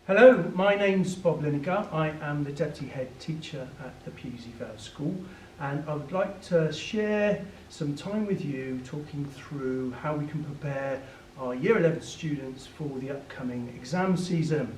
Hello, my name's Bob Lineker. I am the Deputy Head Teacher at the Pewsey Vale School, and I would like to share some time with you talking through how we can prepare our Year 11 students for the upcoming exam season.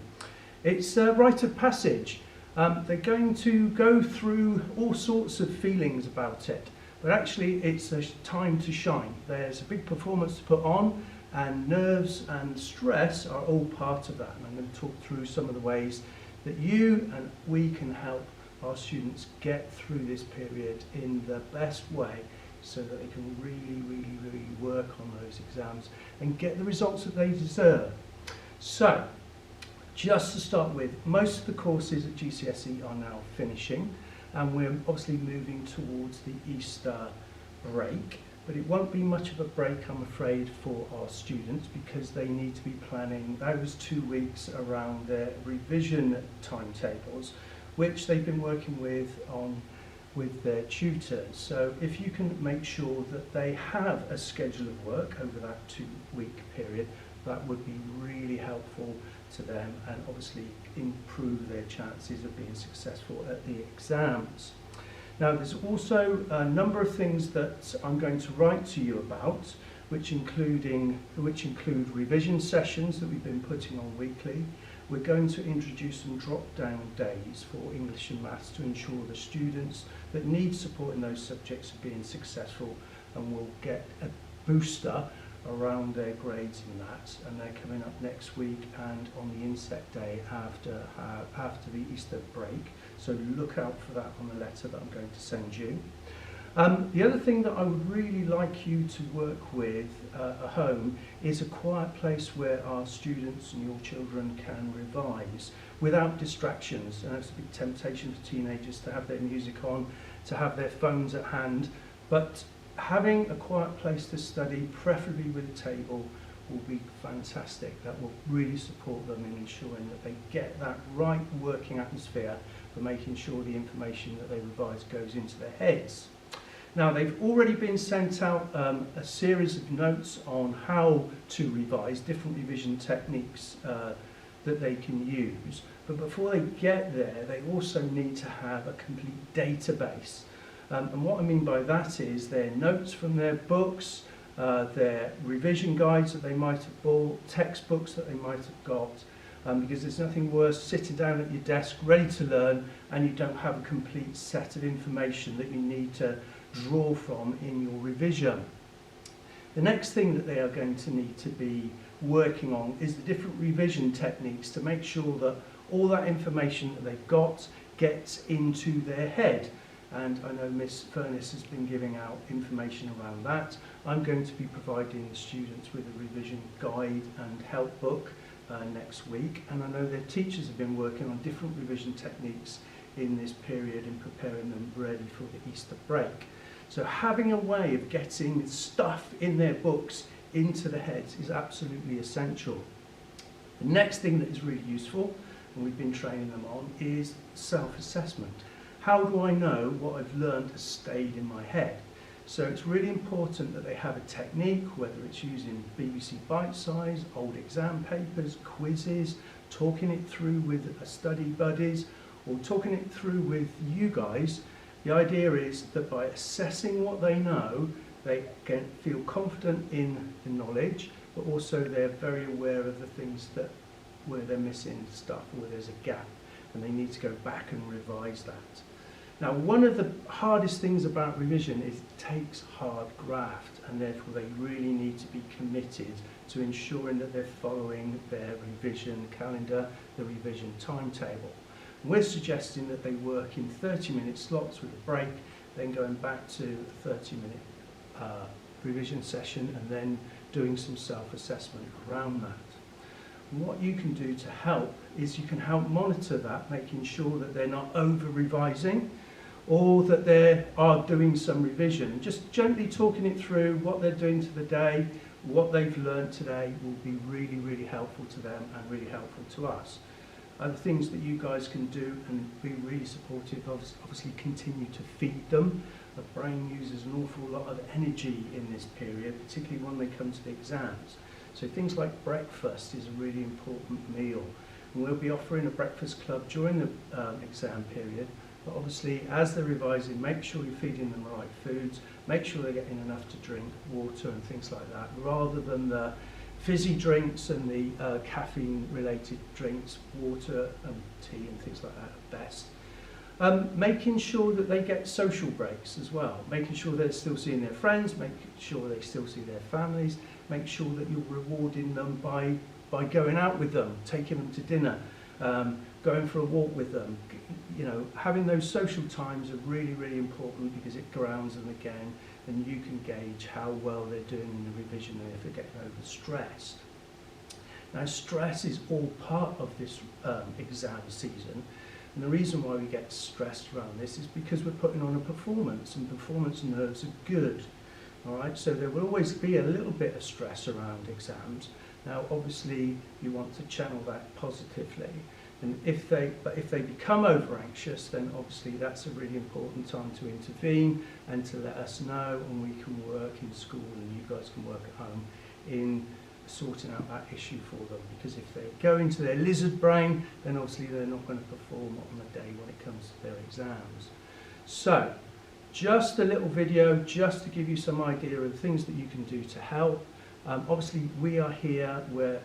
It's a rite of passage. They're going to go through all sorts of feelings about it, but actually it's a time to shine. There's a big performance to put on, and nerves and stress are all part of that. And I'm going to talk through some of the ways that you and we can help our students get through this period in the best way so that they can really work on those exams and get the results that they deserve. So, just to start with, most of the courses at GCSE are now finishing, and we're obviously moving towards the Easter break. But it won't be much of a break, I'm afraid, for our students, because they need to be planning those 2 weeks around their revision timetables, which they've been working with their tutors. So if you can make sure that they have a schedule of work over that 2-week period, that would be really helpful to them and obviously improve their chances of being successful at the exams. Now, there's also a number of things that I'm going to write to you about, which include revision sessions that we've been putting on weekly. We're going to introduce some drop-down days for English and Maths to ensure the students that need support in those subjects are being successful and will get a booster around their grades in that. And they're coming up next week and on the inset day after the Easter break. So look out for that on the letter that I'm going to send you. The other thing that I would really like you to work with at home is a quiet place where our students and your children can revise without distractions. And it's a big temptation for teenagers to have their music on, to have their phones at hand, but having a quiet place to study, preferably with a table, will be fantastic. That will really support them in ensuring that they get that right working atmosphere for making sure the information that they revise goes into their heads. Now, they've already been sent out a series of notes on how to revise, different revision techniques that they can use. But before they get there, they also need to have a complete database. And what I mean by that is their notes from their books, their revision guides that they might have bought, textbooks that they might have got, because there's nothing worse sitting down at your desk ready to learn and you don't have a complete set of information that you need to draw from in your revision. The next thing that they are going to need to be working on is the different revision techniques to make sure that all that information that they've got gets into their head. And I know Miss Furness has been giving out information around that. I'm going to be providing the students with a revision guide and help book next week, and I know their teachers have been working on different revision techniques in this period and preparing them ready for the Easter break. So having a way of getting stuff in their books into the heads is absolutely essential. The next thing that is really useful, and we've been training them on, is self-assessment. How do I know what I've learned has stayed in my head? So it's really important that they have a technique, whether it's using BBC Bitesize, old exam papers, quizzes, talking it through with a study buddies, or talking it through with you guys. The idea is that by assessing what they know, they can feel confident in the knowledge, but also they're very aware of the things that where they're missing stuff, where there's a gap, and they need to go back and revise that. Now, one of the hardest things about revision is it takes hard graft, and therefore they really need to be committed to ensuring that they're following their revision calendar, the revision timetable. And we're suggesting that they work in 30-minute slots with a break, then going back to a 30-minute revision session, and then doing some self-assessment around that. And what you can do to help is you can help monitor that, making sure that they're not over-revising, or that they are doing some revision. Just gently talking it through, what they're doing to the day, what they've learned today will be really helpful to them and really helpful to us. Other things that you guys can do and be really supportive of, obviously continue to feed them. The brain uses an awful lot of energy in this period, particularly when they come to the exams. So things like breakfast is a really important meal. And we'll be offering a breakfast club during the exam period. But obviously, as they're revising, make sure you're feeding them the right foods, make sure they're getting enough to drink, water and things like that, rather than the fizzy drinks and the caffeine-related drinks, water and tea and things like that are best. Making sure that they get social breaks as well, making sure they're still seeing their friends, making sure they still see their families, make sure that you're rewarding them by going out with them, taking them to dinner, going for a walk with them. You know, having those social times are really, really important because it grounds them again, and you can gauge how well they're doing in the revision and if they're getting over stress. Now, stress is all part of this exam season, and the reason why we get stressed around this is because we're putting on a performance, and performance nerves are good. All right, so there will always be a little bit of stress around exams. Now, obviously, you want to channel that positively. And if they become over anxious, then obviously that's a really important time to intervene and to let us know, and we can work in school and you guys can work at home in sorting out that issue for them. Because if they go into their lizard brain, then obviously they're not going to perform on the day when it comes to their exams. So, just a little video just to give you some idea of things that you can do to help. Obviously, we are here, we're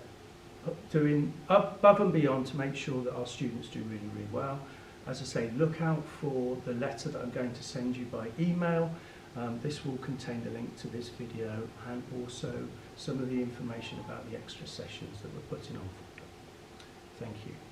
doing above and beyond to make sure that our students do really, really well. As I say, look out for the letter that I'm going to send you by email. This will contain the link to this video and also some of the information about the extra sessions that we're putting on for them. Thank you.